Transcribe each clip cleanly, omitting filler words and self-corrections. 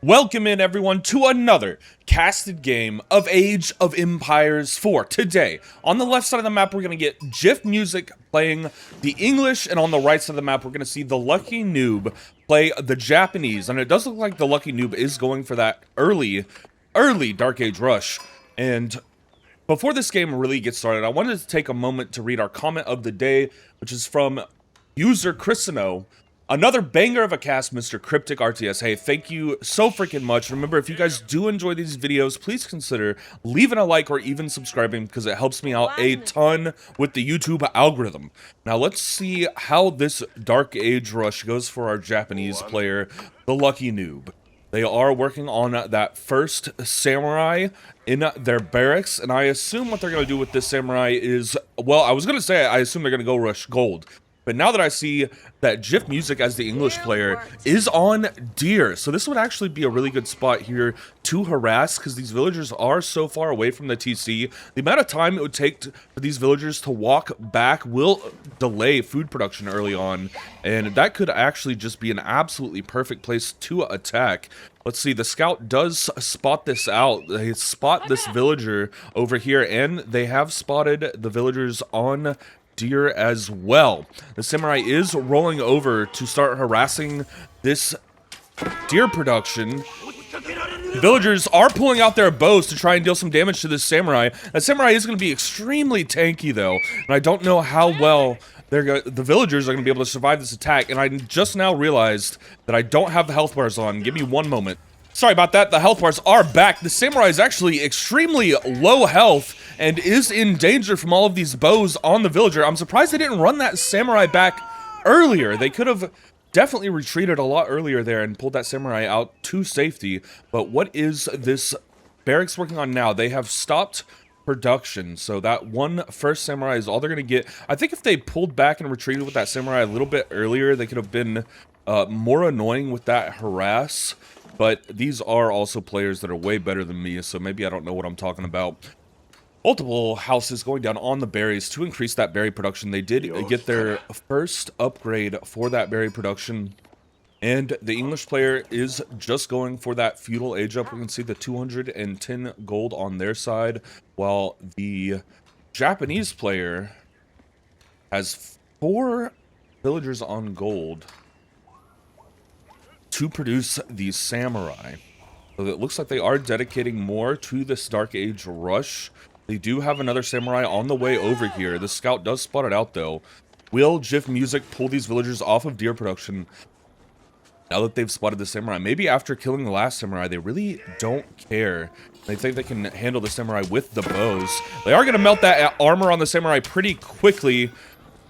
Welcome in everyone to another casted game of Age of Empires 4. Today, on the left side of the map, we're going to get GIF Music playing the English, and on the right side of the map, we're going to see the Lucky Noob play the Japanese. And it does look like the Lucky Noob is going for that early Dark Age rush. And before this game really gets started, I wanted to take a moment to read our comment of the day, which is from user Chrisino. Another banger of a cast, Mr. Cryptic RTS. Hey, thank you so freaking much. Remember, if you guys do enjoy these videos, please consider leaving a like or even subscribing because it helps me out a ton with the YouTube algorithm. Now, let's see how this Dark Age rush goes for our Japanese player, the Lucky Noob. They are working on that first samurai in their barracks, and I assume what they're going to do with this samurai is, well, I was going to say I assume they're going to go rush gold. But now that I see that GIF Music as the English player is on deer, so this would actually be a really good spot here to harass because these villagers are so far away from the TC. The amount of time it would take for these villagers to walk back will delay food production early on, and that could actually just be an absolutely perfect place to attack. Let's see, the scout does spot this out. They spot this villager over here, and they have spotted the villagers on deer as well. The samurai is rolling over to start harassing this deer production. The villagers are pulling out their bows to try and deal some damage to this samurai. That samurai is going to be extremely tanky though, and I don't know how well the villagers are going to be able to survive this attack. And I just now realized that I don't have the health bars on. Give me one moment. Sorry about that, the health bars are back. The samurai is actually extremely low health and is in danger from all of these bows on the villager. I'm surprised they didn't run that samurai back earlier. They could have definitely retreated a lot earlier there and pulled that samurai out to safety. But what is this barracks working on now? They have stopped production, so that one first samurai is all they're going to get. I think if they pulled back and retreated with that samurai a little bit earlier, they could have been more annoying with that harass. But these are also players that are way better than me, so maybe I don't know what I'm talking about. Multiple houses going down on the berries to increase that berry production. They did get their first upgrade for that berry production. And the English player is just going for that feudal age up. We can see the 210 gold on their side, while the Japanese player has 4 villagers on gold to produce these samurai. So it looks like they are dedicating more to this Dark Age rush. They do have another samurai on the way over here. The scout does spot it out though. Will GIF Music pull these villagers off of deer production now that they've spotted the samurai? Maybe after killing the last samurai, they really don't care. They think they can handle the samurai with the bows. They are going to melt that armor on the samurai pretty quickly.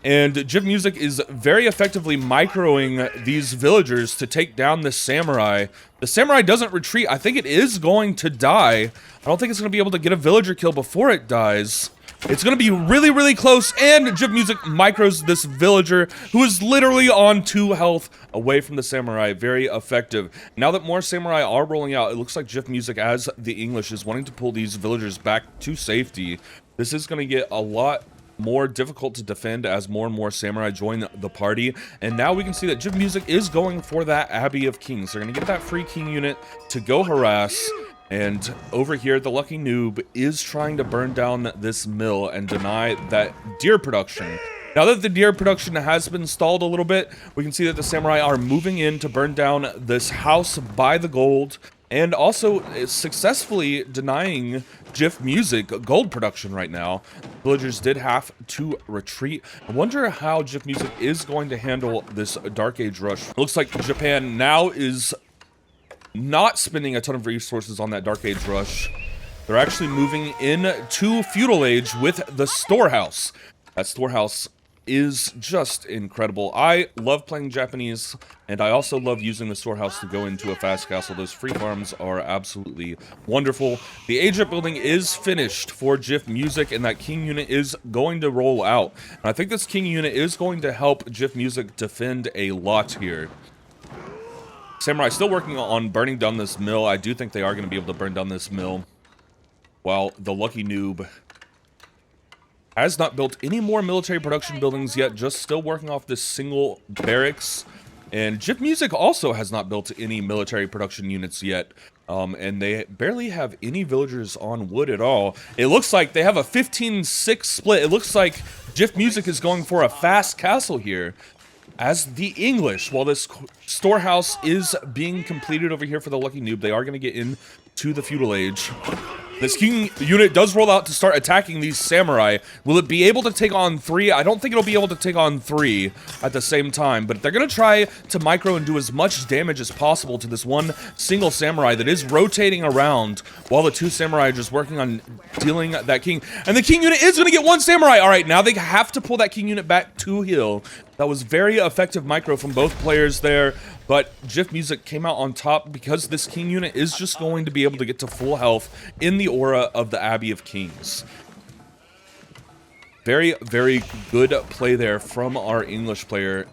And GIF Music is very effectively microing these villagers to take down this samurai. The samurai doesn't retreat. I think it is going to die. I don't think it's going to be able to get a villager kill before it dies. It's going to be really, really close. And GIF Music micros this villager who is literally on 2 health away from the samurai. Very effective. Now that more samurai are rolling out, it looks like GIF Music, as the English, is wanting to pull these villagers back to safety. This is going to get a lot more difficult to defend as more and more samurai join the party. And now we can see that GIF Music is going for that Abbey of Kings. They're going to get that free king unit to go harass. And over here, the Lucky Noob is trying to burn down this mill and deny that deer production. Now that the deer production has been stalled a little bit, we can see that the samurai are moving in to burn down this house by the gold, and also successfully denying GIF Music gold production right now. Villagers did have to retreat. I wonder how GIF Music is going to handle this Dark Age rush. Looks like Japan now is not spending a ton of resources on that Dark Age rush. They're actually moving into Feudal Age with the storehouse. That storehouse is just incredible. I love playing Japanese, and I also love using the storehouse to go into a fast castle. Those free farms are absolutely wonderful. The age up building is finished for GIF Music, and that king unit is going to roll out. And I think this king unit is going to help GIF Music defend a lot here. Samurai still working on burning down this mill. I do think they are going to be able to burn down this mill, while the Lucky Noob has not built any more military production buildings yet, just still working off this single barracks. And Jif Music also has not built any military production units yet. And they barely have any villagers on wood at all. It looks like they have a 15-6 split. It looks like Jif Music is going for a fast castle here. As the English, while this storehouse is being completed over here for the Lucky Noob, they are going to get into the feudal age. This king unit does roll out to start attacking these samurai. Will it be able to take on 3? I don't think it'll be able to take on 3 at the same time, but they're going to try to micro and do as much damage as possible to this one single samurai that is rotating around while the 2 samurai are just working on dealing that king. And the king unit is going to get 1 samurai. All right, now they have to pull that king unit back to heal. That was very effective micro from both players there, but Jif Music came out on top because this king unit is just going to be able to get to full health in the aura of the Abbey of Kings. Very, very good play there from our English player,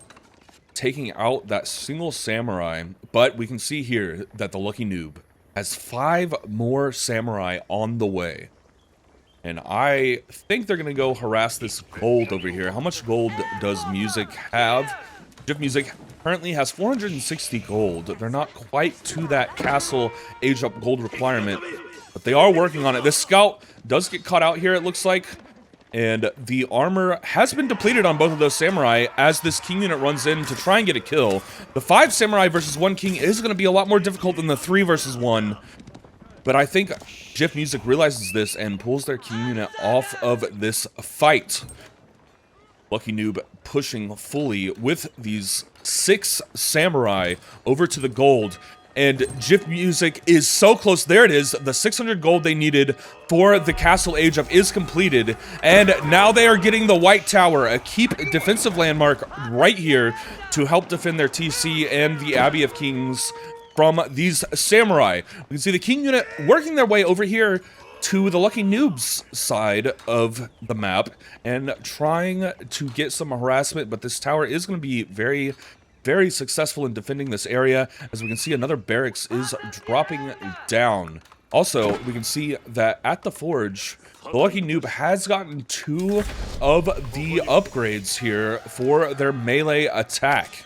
taking out that single samurai. But we can see here that the Lucky Noob has 5 more samurai on the way. And I think they're going to go harass this gold over here. How much gold does Music have? Jif Music currently has 460 gold. They're not quite to that castle age up gold requirement, but they are working on it. This scout does get caught out here, it looks like. And the armor has been depleted on both of those samurai as this king unit runs in to try and get a kill. The 5 samurai versus 1 king is going to be a lot more difficult than the 3 versus 1. But I think Jif Music realizes this and pulls their king unit off of this fight. Lucky Noob pushing fully with these 6 samurai over to the gold. And Jif Music is so close. There it is. The 600 gold they needed for the castle age up is completed. And now they are getting the White Tower, a keep defensive landmark right here to help defend their TC and the Abbey of Kings from these samurai. We can see the king unit working their way over here to the Lucky Noob's side of the map and trying to get some harassment, but this tower is going to be very, very successful in defending this area. As we can see, another barracks is dropping down. Also, we can see that at the forge, the Lucky Noob has gotten 2 of the upgrades here for their melee attack.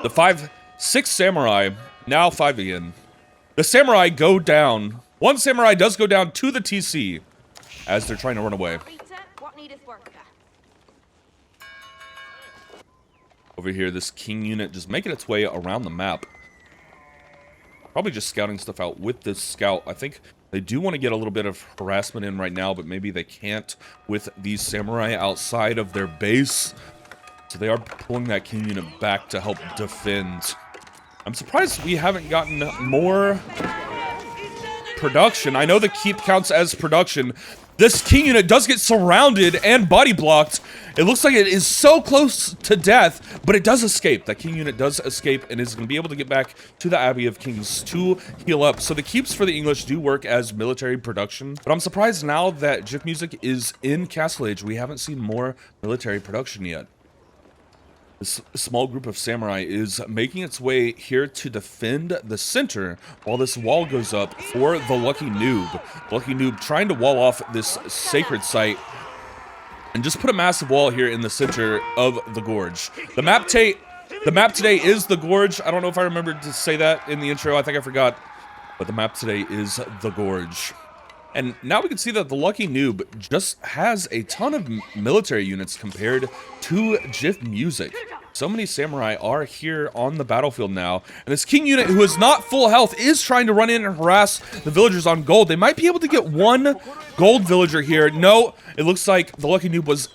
The 6 samurai, now 5 again. The samurai go down. 1 samurai does go down to the TC as they're trying to run away. Over here, this king unit just making its way around the map. Probably just scouting stuff out with this scout. I think they do want to get a little bit of harassment in right now, but maybe they can't with these samurai outside of their base. So they are pulling that king unit back to help defend. I'm surprised we haven't gotten more production. I know the keep counts as production. This king unit does get surrounded and body blocked. It looks like it is so close to death, but it does escape. That king unit does escape and is going to be able to get back to the Abbey of Kings to heal up. So the keeps for the English do work as military production. But I'm surprised now that Jif Music is in Castle Age, we haven't seen more military production yet. This small group of samurai is making its way here to defend the center while this wall goes up for the Lucky Noob. Lucky Noob trying to wall off this sacred site and just put a massive wall here in the center of the Gorge. The map today is the Gorge. I don't know if I remembered to say that in the intro. I think I forgot. But the map today is the Gorge. And now we can see that the Lucky Noob just has a ton of military units compared to Jif Music. So many samurai are here on the battlefield now. And this king unit, who is not full health, is trying to run in and harass the villagers on gold. They might be able to get 1 gold villager here. No, it looks like the Lucky Noob was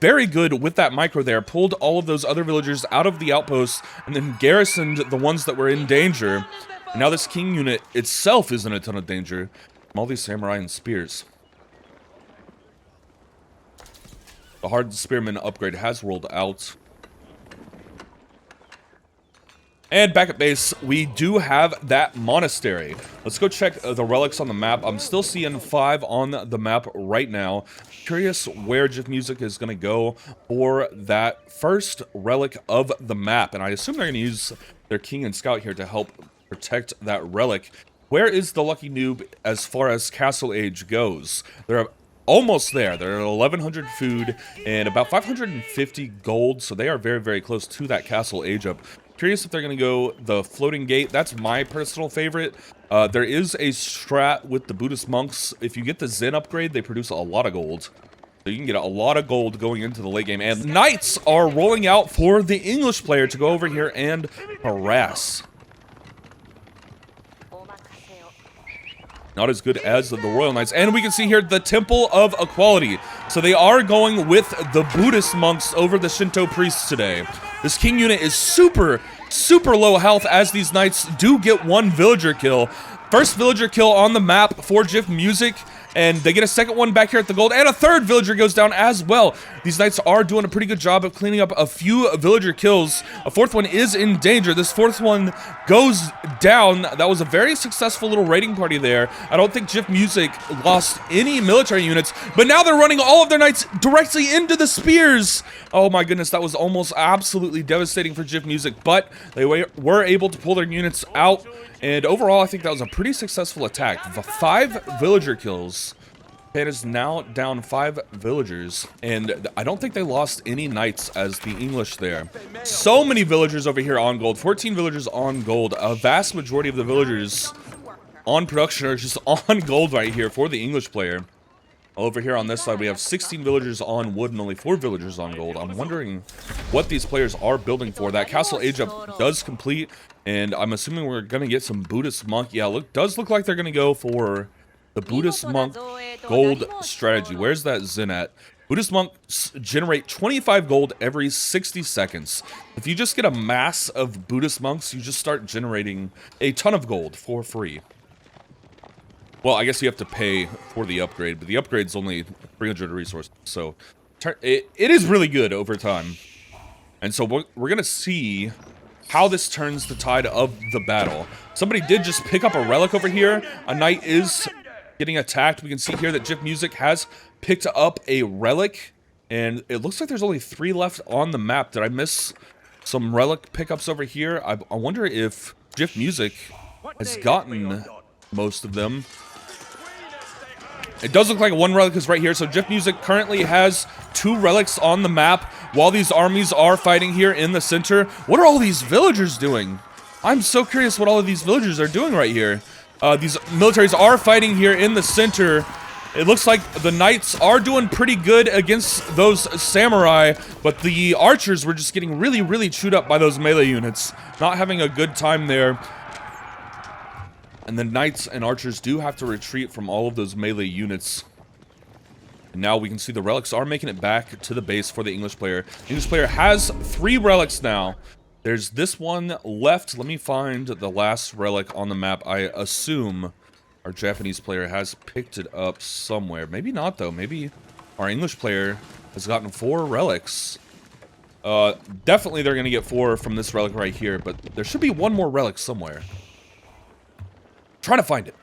very good with that micro there. Pulled all of those other villagers out of the outposts and then garrisoned the ones that were in danger. And now this king unit itself is in a ton of danger from all these samurai and spears. The hard spearman upgrade has rolled out. And back at base, we do have that monastery. Let's go check the relics on the map. I'm still seeing 5 on the map right now. Curious where Jif Music is going to go for that first relic of the map. And I assume they're going to use their king and scout here to help protect that relic. Where is the Lucky Noob as far as Castle Age goes? They're almost there. They're at 1,100 food and about 550 gold, so they are very, very close to that Castle Age up. curious if they're going to go the floating gate. That's my personal favorite. There is a strat with the Buddhist monks. If you get the Zen upgrade, they produce a lot of gold. So you can get a lot of gold going into the late game. And knights are rolling out for the English player to go over here and harass. Not as good as the Royal Knights. And we can see here the Temple of Equality. So they are going with the Buddhist monks over the Shinto priests today. This king unit is super low health, as these knights do get one villager kill. First villager kill on the map for Jiff Music, and they get a second one back here at the gold, and a third villager goes down as well. These knights are doing a pretty good job of cleaning up a few villager kills. A fourth one is in danger. This fourth one goes down. That was a very successful little raiding party there. I don't think Jiff Music lost any military units, but now they're running all of their knights directly into the spears. Oh my goodness, that was almost absolutely devastating for Jiff Music, but they were able to pull their units out. And overall, I think that was a pretty successful attack. 5 villager kills. Japan is now down 5 villagers. And I don't think they lost any knights as the English there. So many villagers over here on gold. 14 villagers on gold. A vast majority of the villagers on production are just on gold right here for the English player. Over here on this side, we have 16 villagers on wood and only 4 villagers on gold. I'm wondering what these players are building for. That castle age up does complete, and I'm assuming we're going to get some Buddhist monk. Yeah, does look like they're going to go for the Buddhist monk gold strategy. Where's that Zen at? Buddhist monks generate 25 gold every 60 seconds. If you just get a mass of Buddhist monks, you just start generating a ton of gold for free. Well, I guess you have to pay for the upgrade, but the upgrade's only 300 resources, so it is really good over time. And so we're going to see how this turns the tide of the battle. Somebody did just pick up a relic over here. A knight is getting attacked. We can see here that Jiff Music has picked up a relic, and it looks like there's only 3 left on the map. Did I miss some relic pickups over here? I wonder if Jiff Music has gotten most of them. It does look like one relic is right here. So Jiff Music currently has 2 relics on the map while these armies are fighting here in the center. What are all these villagers doing? I'm so curious what all of these villagers are doing right here. These militaries are fighting here in the center. It looks like the knights are doing pretty good against those samurai, but the archers were just getting really chewed up by those melee units. Not having a good time there. And the knights and archers do have to retreat from all of those melee units. And now we can see the relics are making it back to the base for the English player. The English player has 3 relics now. There's this one left. Let me find the last relic on the map. I assume our Japanese player has picked it up somewhere. Maybe not, though. Maybe our English player has gotten 4 relics. Definitely they're going to get 4 from this relic right here, but there should be 1 more relic somewhere. Trying to find it.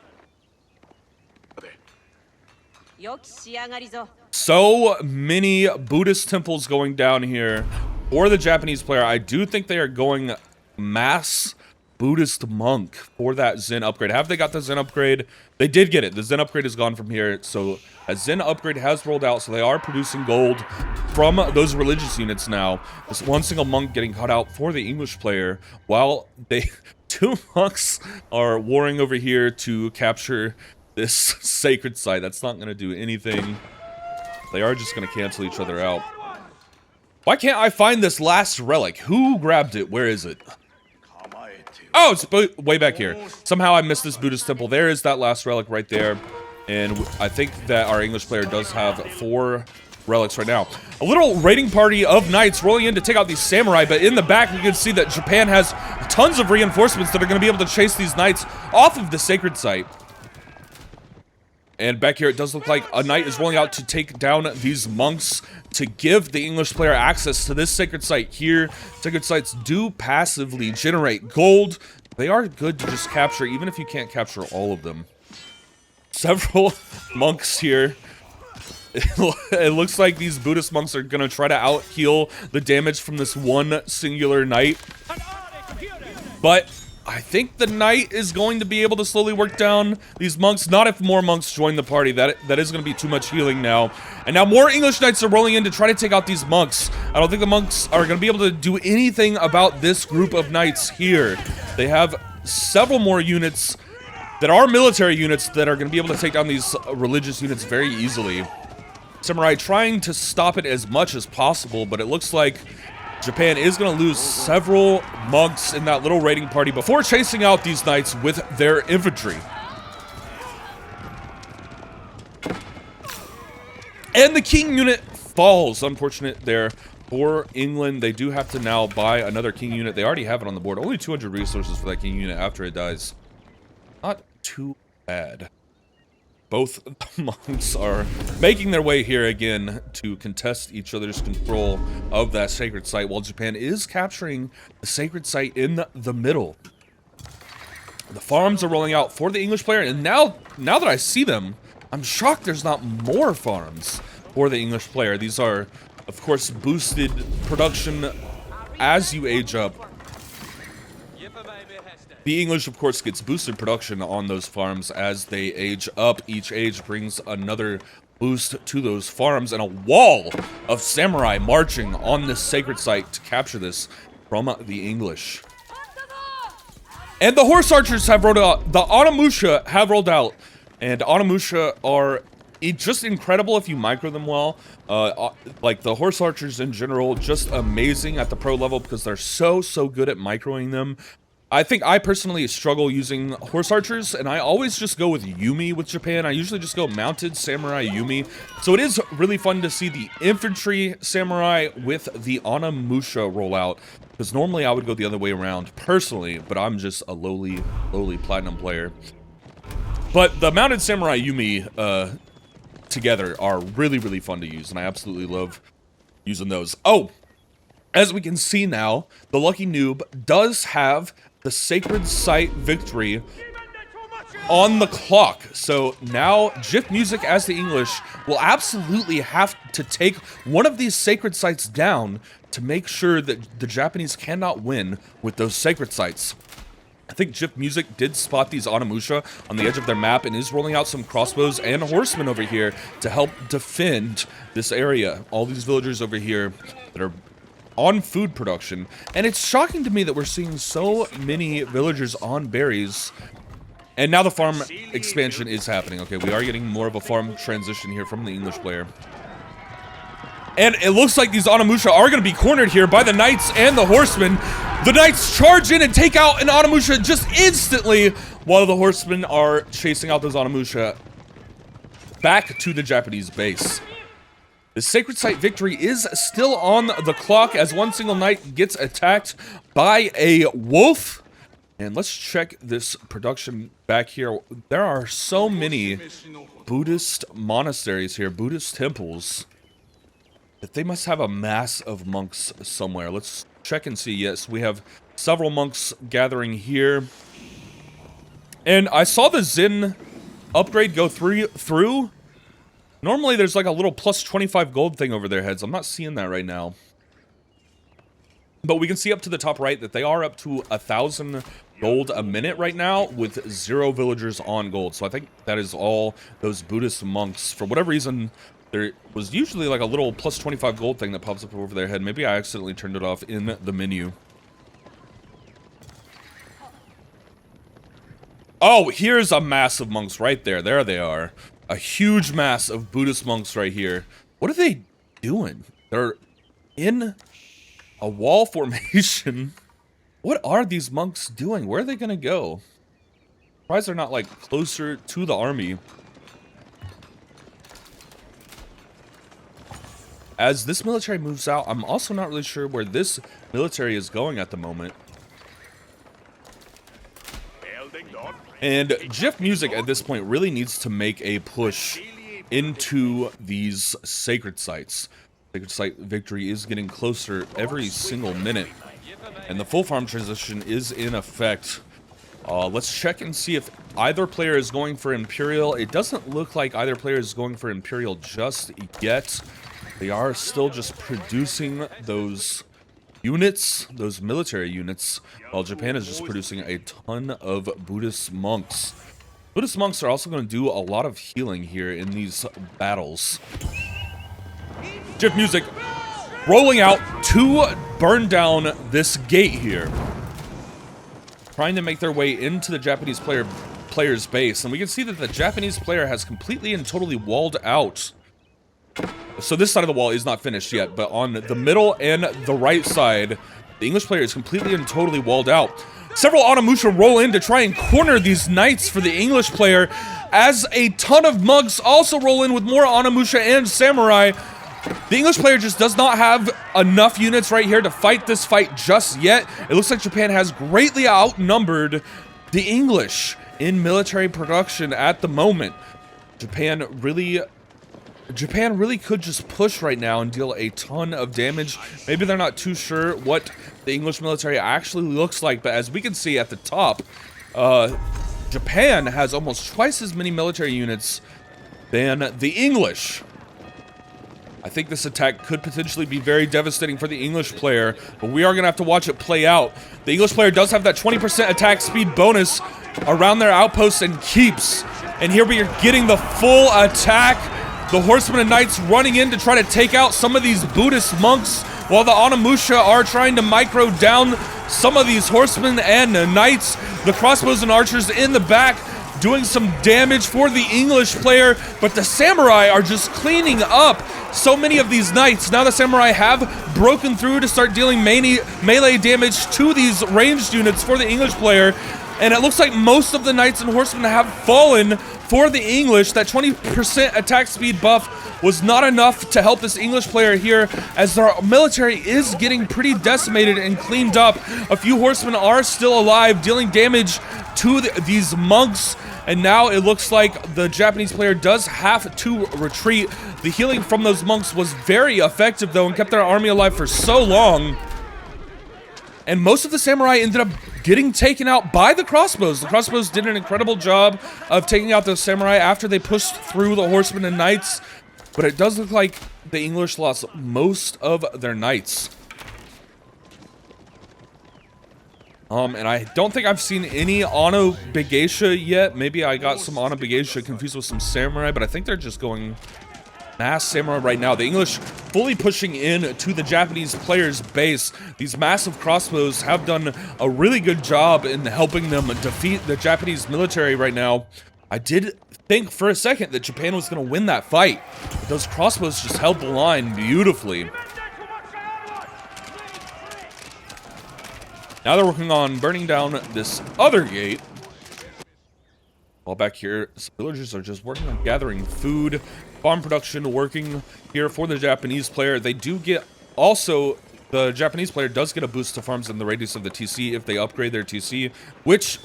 So many Buddhist temples going down here for the Japanese player. I do think they are going mass Buddhist monk for that Zen upgrade. Have they got the Zen upgrade? They did get it. The Zen upgrade is gone from here. So a Zen upgrade has rolled out. So they are producing gold from those religious units now. This one single monk getting cut out for the English player while they... 2 monks are warring over here to capture this sacred site. That's not going to do anything. They are just going to cancel each other out. Why can't I find this last relic? Who grabbed it? Where is it? Oh, it's way back here. Somehow I missed this Buddhist temple. There is that last relic right there. And I think that our English player does have 4 relics right now. A little raiding party of knights rolling in to take out these samurai, but in the back we can see that Japan has tons of reinforcements that are going to be able to chase these knights off of the sacred site. And back here it does look like a knight is rolling out to take down these monks to give the English player access to this sacred site here. Sacred sites do passively generate gold. They are good to just capture, even if you can't capture all of them. Several monks here. It looks like these Buddhist monks are going to try to out-heal the damage from this one singular knight. But I think the knight is going to be able to slowly work down these monks. Not if more monks join the party. That is going to be too much healing now. And now more English knights are rolling in to try to take out these monks. I don't think the monks are going to be able to do anything about this group of knights here. They have several more units that are military units that are going to be able to take down these religious units very easily. Samurai trying to stop it as much as possible, but it looks like Japan is going to lose several monks in that little raiding party before chasing out these knights with their infantry. And the king unit falls. Unfortunate there for England. They do have to now buy another king unit. They already have it on the board. Only 200 resources for that king unit after it dies. Not too bad. Both monks are making their way here again to contest each other's control of that sacred site, while Japan is capturing the sacred site in the middle. The farms are rolling out for the English player, and now that I see them, I'm shocked there's not more farms for the English player. These are, of course, boosted production as you age up. The English, of course, gets boosted production on those farms as they age up. Each age brings another boost to those farms, and a wall of samurai marching on this sacred site to capture this from the English. And the horse archers have rolled out. The Onimusha have rolled out, and Onimusha are just incredible if you micro them well. Like the horse archers in general, just amazing at the pro level because they're so good at microing them. I think I personally struggle using horse archers, and I always just go with Yumi with Japan. I usually just go mounted samurai Yumi. So it is really fun to see the infantry samurai with the Onimusha roll out, because normally I would go the other way around personally, but I'm just a lowly platinum player. But the mounted samurai Yumi together are really fun to use, and I absolutely love using those. Oh, as we can see now, the Lucky Noob does have the sacred site victory on the clock. So now GIF Music as the English will absolutely have to take one of these sacred sites down to make sure that the Japanese cannot win with those sacred sites. I think GIF Music did spot these Onimusha on the edge of their map and is rolling out some crossbows and horsemen over here to help defend this area. All these villagers over here that are on food production, and it's shocking to me that we're seeing so many villagers on berries. And now the farm expansion is happening. Okay, we are getting more of a farm transition here from the English player. And it looks like these Onimusha are going to be cornered here by the knights and the horsemen. The knights charge in and take out an Onimusha just instantly, while the horsemen are chasing out those Onimusha back to the Japanese base. The sacred site victory is still on the clock as one single knight gets attacked by a wolf. And let's check this production back here. There are so many Buddhist monasteries here, Buddhist temples, that they must have a mass of monks somewhere. Let's check and see. Yes, we have several monks gathering here. And I saw the Zen upgrade go through. Normally, there's like a little plus 25 gold thing over their heads. I'm not seeing that right now. But we can see up to the top right that they are up to 1,000 gold a minute right now with 0 villagers on gold. So I think that is all those Buddhist monks. For whatever reason, there was usually like a little plus 25 gold thing that pops up over their head. Maybe I accidentally turned it off in the menu. Oh, here's a mass of monks right there. There they are. A huge mass of Buddhist monks right here. What are they doing? They're in a wall formation. What are these monks doing? Where are they gonna go? Surprised they're not like closer to the army. As this military moves out, I'm also not really sure where this military is going at the moment. And GIF Music at this point really needs to make a push into these sacred sites. Sacred site victory is getting closer every single minute. And the full farm transition is in effect. Let's check and see if either player is going for Imperial. It doesn't look like either player is going for Imperial just yet. They are still just producing those units, those military units, while Japan is just producing a ton of Buddhist monks. Buddhist monks are also going to do a lot of healing here in these battles. Jiff music rolling out to burn down this gate here. Trying to make their way into the Japanese player's base. And we can see that the Japanese player has completely and totally walled out. So this side of the wall is not finished yet, but on the middle and the right side, the English player is completely and totally walled out. Several Onimusha roll in to try and corner these knights for the English player, as a ton of monks also roll in with more Onimusha and samurai. The English player just does not have enough units right here to fight this fight just yet. It looks like Japan has greatly outnumbered the English in military production at the moment. Japan really could just push right now and deal a ton of damage. Maybe they're not too sure what the English military actually looks like, but as we can see at the top, Japan has almost twice as many military units than the English. I think this attack could potentially be very devastating for the English player, but we are going to have to watch it play out. The English player does have that 20% attack speed bonus around their outposts and keeps. And here we are getting the full attack. The horsemen and knights running in to try to take out some of these Buddhist monks, while the Onimusha are trying to micro down some of these horsemen and knights. The crossbows and archers in the back doing some damage for the English player, but the samurai are just cleaning up so many of these knights. Now the samurai have broken through to start dealing melee damage to these ranged units for the English player, and it looks like most of the knights and horsemen have fallen for the English. That 20% attack speed buff was not enough to help this English player here, as their military is getting pretty decimated and cleaned up. A few horsemen are still alive, dealing damage to these monks, and now it looks like the Japanese player does have to retreat. The healing from those monks was very effective though, and kept their army alive for so long. And most of the samurai ended up getting taken out by the crossbows. The crossbows did an incredible job of taking out the samurai after they pushed through the horsemen and knights. But it does look like the English lost most of their knights. And I don't think I've seen any Ano Begeisha yet. Maybe I got some Ano Begeisha confused with some samurai, but I think they're just going mass samurai right now. The English fully pushing in to the Japanese player's base. These massive crossbows have done a really good job in helping them defeat the Japanese military right now. I did think for a second that Japan was going to win that fight, but those crossbows just held the line beautifully. Now they're working on burning down this other gate. While back here, villagers are just working on gathering food, farm production working here for the Japanese player. They do get also, the Japanese player does get a boost to farms in the radius of the TC if they upgrade their TC, which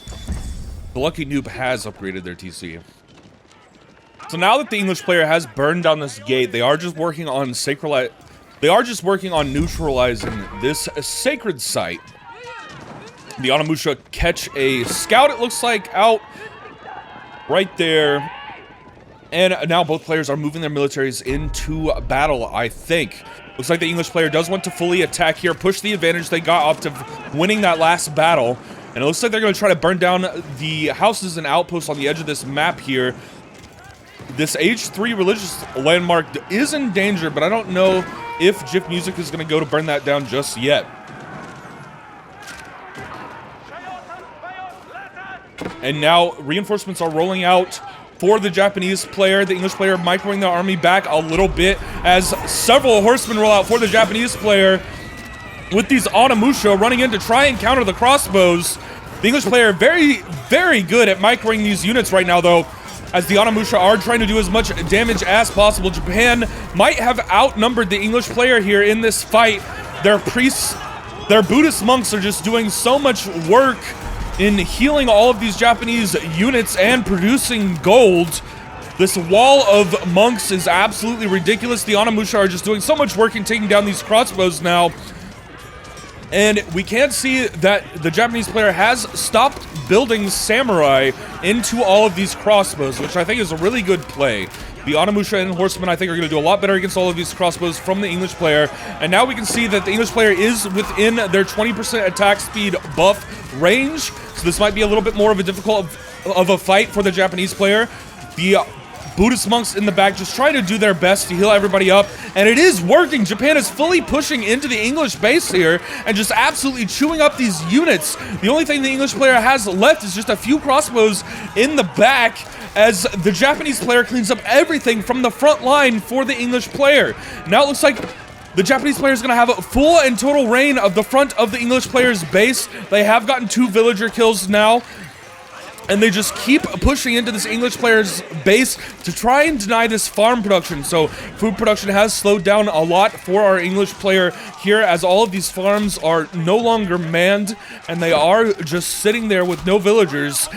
the Lucky Noob has upgraded their TC. So now that the English player has burned down this gate, they are just working on neutralizing this sacred site. The Onimusha catch a scout, it looks like, out right there. And now both players are moving their militaries into battle, I think. Looks like the English player does want to fully attack here, push the advantage they got off to winning that last battle. And it looks like they're going to try to burn down the houses and outposts on the edge of this map here. This Age 3 religious landmark is in danger, but I don't know if Jiff Music is going to go to burn that down just yet. And now reinforcements are rolling out for the Japanese player. The English player microing the army back a little bit as several horsemen roll out for the Japanese player, with these Onimusha running in to try and counter the crossbows. The English player very, very good at microing these units right now though, as the Onimusha are trying to do as much damage as possible. Japan might have outnumbered the English player here in this fight. Their priests, their Buddhist monks are just doing so much work in healing all of these Japanese units and producing gold. This wall of monks is absolutely ridiculous. The Onimusha are just doing so much work in taking down these crossbows now. And we can see that the Japanese player has stopped building samurai into all of these crossbows, which I think is a really good play. The Onimusha and Horsemen, I think, are going to do a lot better against all of these crossbows from the English player. And now we can see that the English player is within their 20% attack speed buff range. So this might be a little bit more of a difficult of a fight for the Japanese player. The Buddhist monks in the back just trying to do their best to heal everybody up, and it is working. Japan is fully pushing into the English base here and just absolutely chewing up these units. The only thing the English player has left is just a few crossbows in the back as the Japanese player cleans up everything from the front line for the English player. Now it looks like the Japanese player is going to have a full and total reign of the front of the English player's base. They have gotten 2 villager kills now, and they just keep pushing into this English player's base to try and deny this farm production. So food production has slowed down a lot for our English player here, as all of these farms are no longer manned, and they are just sitting there with no villagers.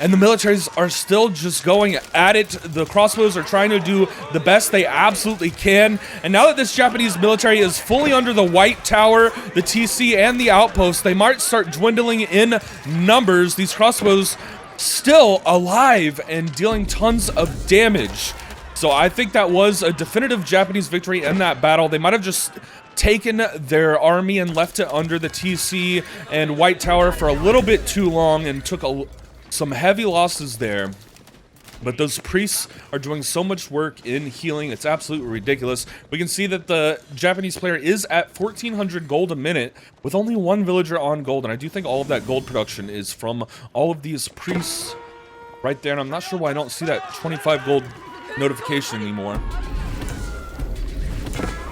And the militaries are still just going at it. The crossbows are trying to do the best they absolutely can. And now that this Japanese military is fully under the White Tower, the TC, and the outpost, they might start dwindling in numbers. These crossbows still alive and dealing tons of damage. So I think that was a definitive Japanese victory in that battle. They might have just taken their army and left it under the TC and White Tower for a little bit too long and took some heavy losses there. But those priests are doing so much work in healing, it's absolutely ridiculous. We can see that the Japanese player is at 1,400 gold a minute with only 1 villager on gold, and I do think all of that gold production is from all of these priests right there, and I'm not sure why I don't see that 25 gold notification anymore.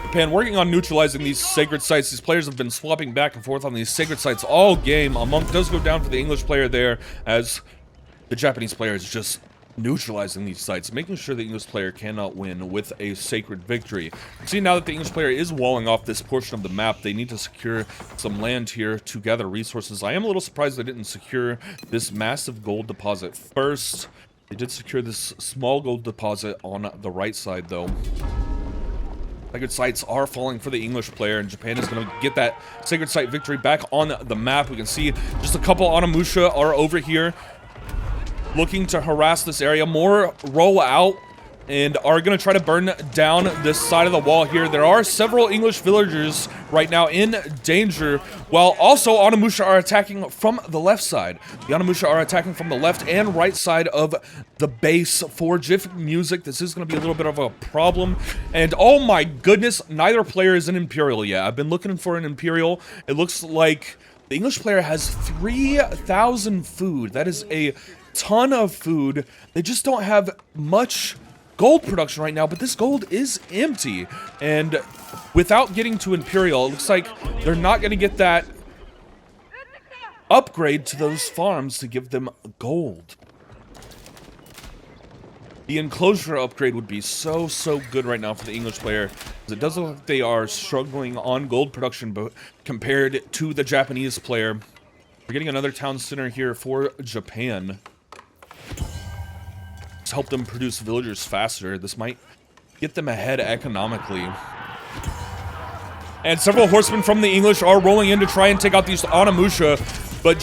Japan working on neutralizing these sacred sites. These players have been swapping back and forth on these sacred sites all game. A monk does go down for the English player there, as the Japanese player is just neutralizing these sites, making sure the English player cannot win with a sacred victory. See, now that the English player is walling off this portion of the map, they need to secure some land here to gather resources. I am a little surprised they didn't secure this massive gold deposit first. They did secure this small gold deposit on the right side, though. Sacred sites are falling for the English player, and Japan is going to get that sacred site victory back on the map. We can see just a couple Onimusha are over here looking to harass this area. More roll out and are going to try to burn down this side of the wall here. There are several English villagers right now in danger, while also Onimusha are attacking from the left side. The Onimusha are attacking from the left and right side of the base for GIF Music. This is going to be a little bit of a problem. And oh my goodness, neither player is an Imperial yet. I've been looking for an Imperial. It looks like the English player has 3,000 food. That is a ton of food. They just don't have much gold production right now, but this gold is empty, and without getting to Imperial, it looks like they're not going to get that upgrade to those farms to give them gold. The enclosure upgrade would be so good right now for the English player, because it does look like they are struggling on gold production, but compared to the Japanese player. We're getting another town center here for Japan. Help them produce villagers faster. This might get them ahead economically. And several horsemen from the English are rolling in to try and take out these Onimusha, but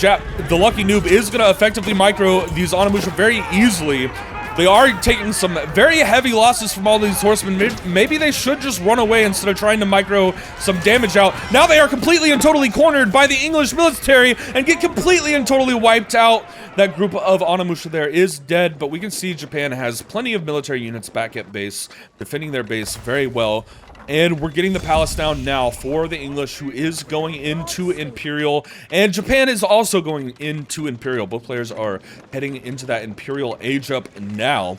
the Lucky Noob is going to effectively micro these Onimusha very easily. They are taking some very heavy losses from all these horsemen. Maybe they should just run away instead of trying to micro some damage out. Now they are completely and totally cornered by the English military and get completely and totally wiped out. That group of Onimusha there is dead, but we can see Japan has plenty of military units back at base, defending their base very well. And we're getting the palace down now for the English, who is going into Imperial. And Japan is also going into Imperial. Both players are heading into that Imperial Age up now.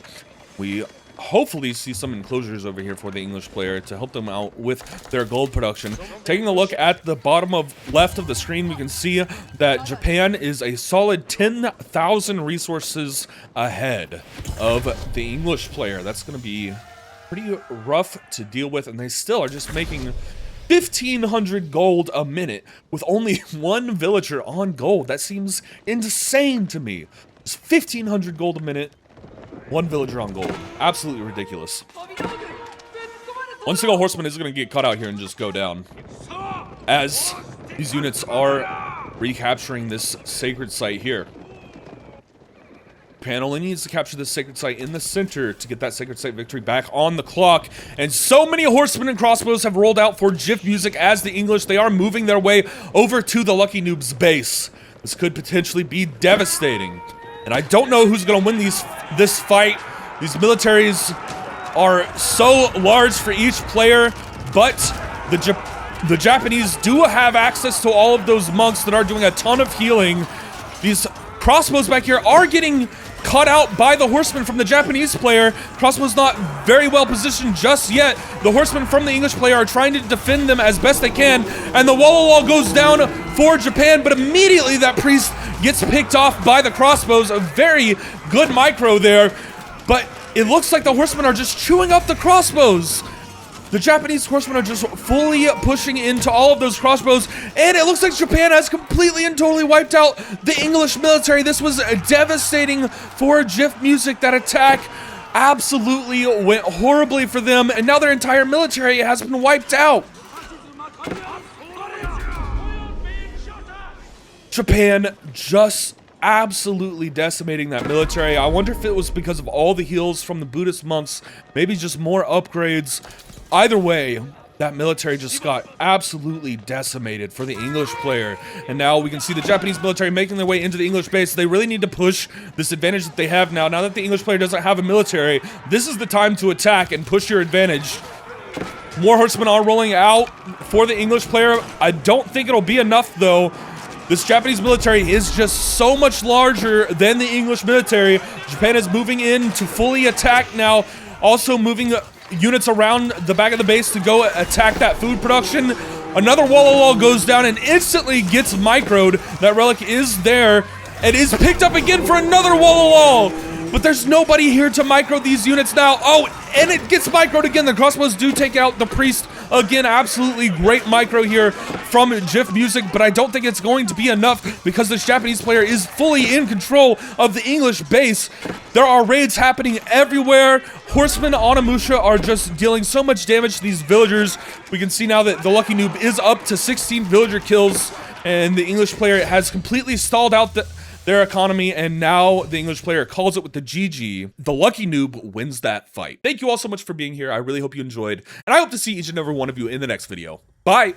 We hopefully see some enclosures over here for the English player to help them out with their gold production. Taking a look at the bottom left of the screen, we can see that Japan is a solid 10,000 resources ahead of the English player. That's going to be pretty rough to deal with, and they still are just making 1,500 gold a minute with only 1 villager on gold. That seems insane to me. It's 1,500 gold a minute, 1 villager on gold. Absolutely ridiculous. One single horseman is going to get cut out here and just go down, as these units are recapturing this sacred site here. Japan only needs to capture the sacred site in the center to get that sacred site victory back on the clock. And so many horsemen and crossbows have rolled out for GIF Music as the English, they are moving their way over to the Lucky Noob's base. This could potentially be devastating. And I don't know who's going to win this fight. These militaries are so large for each player, but the Japanese do have access to all of those monks that are doing a ton of healing. These crossbows back here are getting caught out by the horsemen from the Japanese player. Crossbows not very well positioned just yet. The horsemen from the English player are trying to defend them as best they can, and the wall goes down for Japan, but immediately that priest gets picked off by the crossbows. A very good micro there, but it looks like the horsemen are just chewing up the crossbows. The Japanese horsemen are just fully pushing into all of those crossbows, and it looks like Japan has completely and totally wiped out the English military. This was devastating for GIF Music. That attack absolutely went horribly for them, and now their entire military has been wiped out. Japan just absolutely decimating that military. I wonder if it was because of all the heals from the Buddhist monks, maybe just more upgrades. Either way, that military just got absolutely decimated for the English player. And now we can see the Japanese military making their way into the English base. They really need to push this advantage that they have now. Now that the English player doesn't have a military, this is the time to attack and push your advantage. More horsemen are rolling out for the English player. I don't think it'll be enough, though. This Japanese military is just so much larger than the English military. Japan is moving in to fully attack now, also moving units around the back of the base to go attack that food production. Another wall goes down and instantly gets microed. That relic is there and is picked up again for another wall. But there's nobody here to micro these units now. Oh, and it gets microed again. The crossbows do take out the priest again. Absolutely great micro here from GIF Music, but I don't think it's going to be enough because this Japanese player is fully in control of the English base. There are raids happening everywhere. Horsemen on Amusha are just dealing so much damage to these villagers. We can see now that the Lucky Noob is up to 16 villager kills, and the English player has completely stalled out their economy, and now the English player calls it with the GG. The Lucky Noob wins that fight. Thank you all so much for being here. I really hope you enjoyed, and I hope to see each and every one of you in the next video. Bye!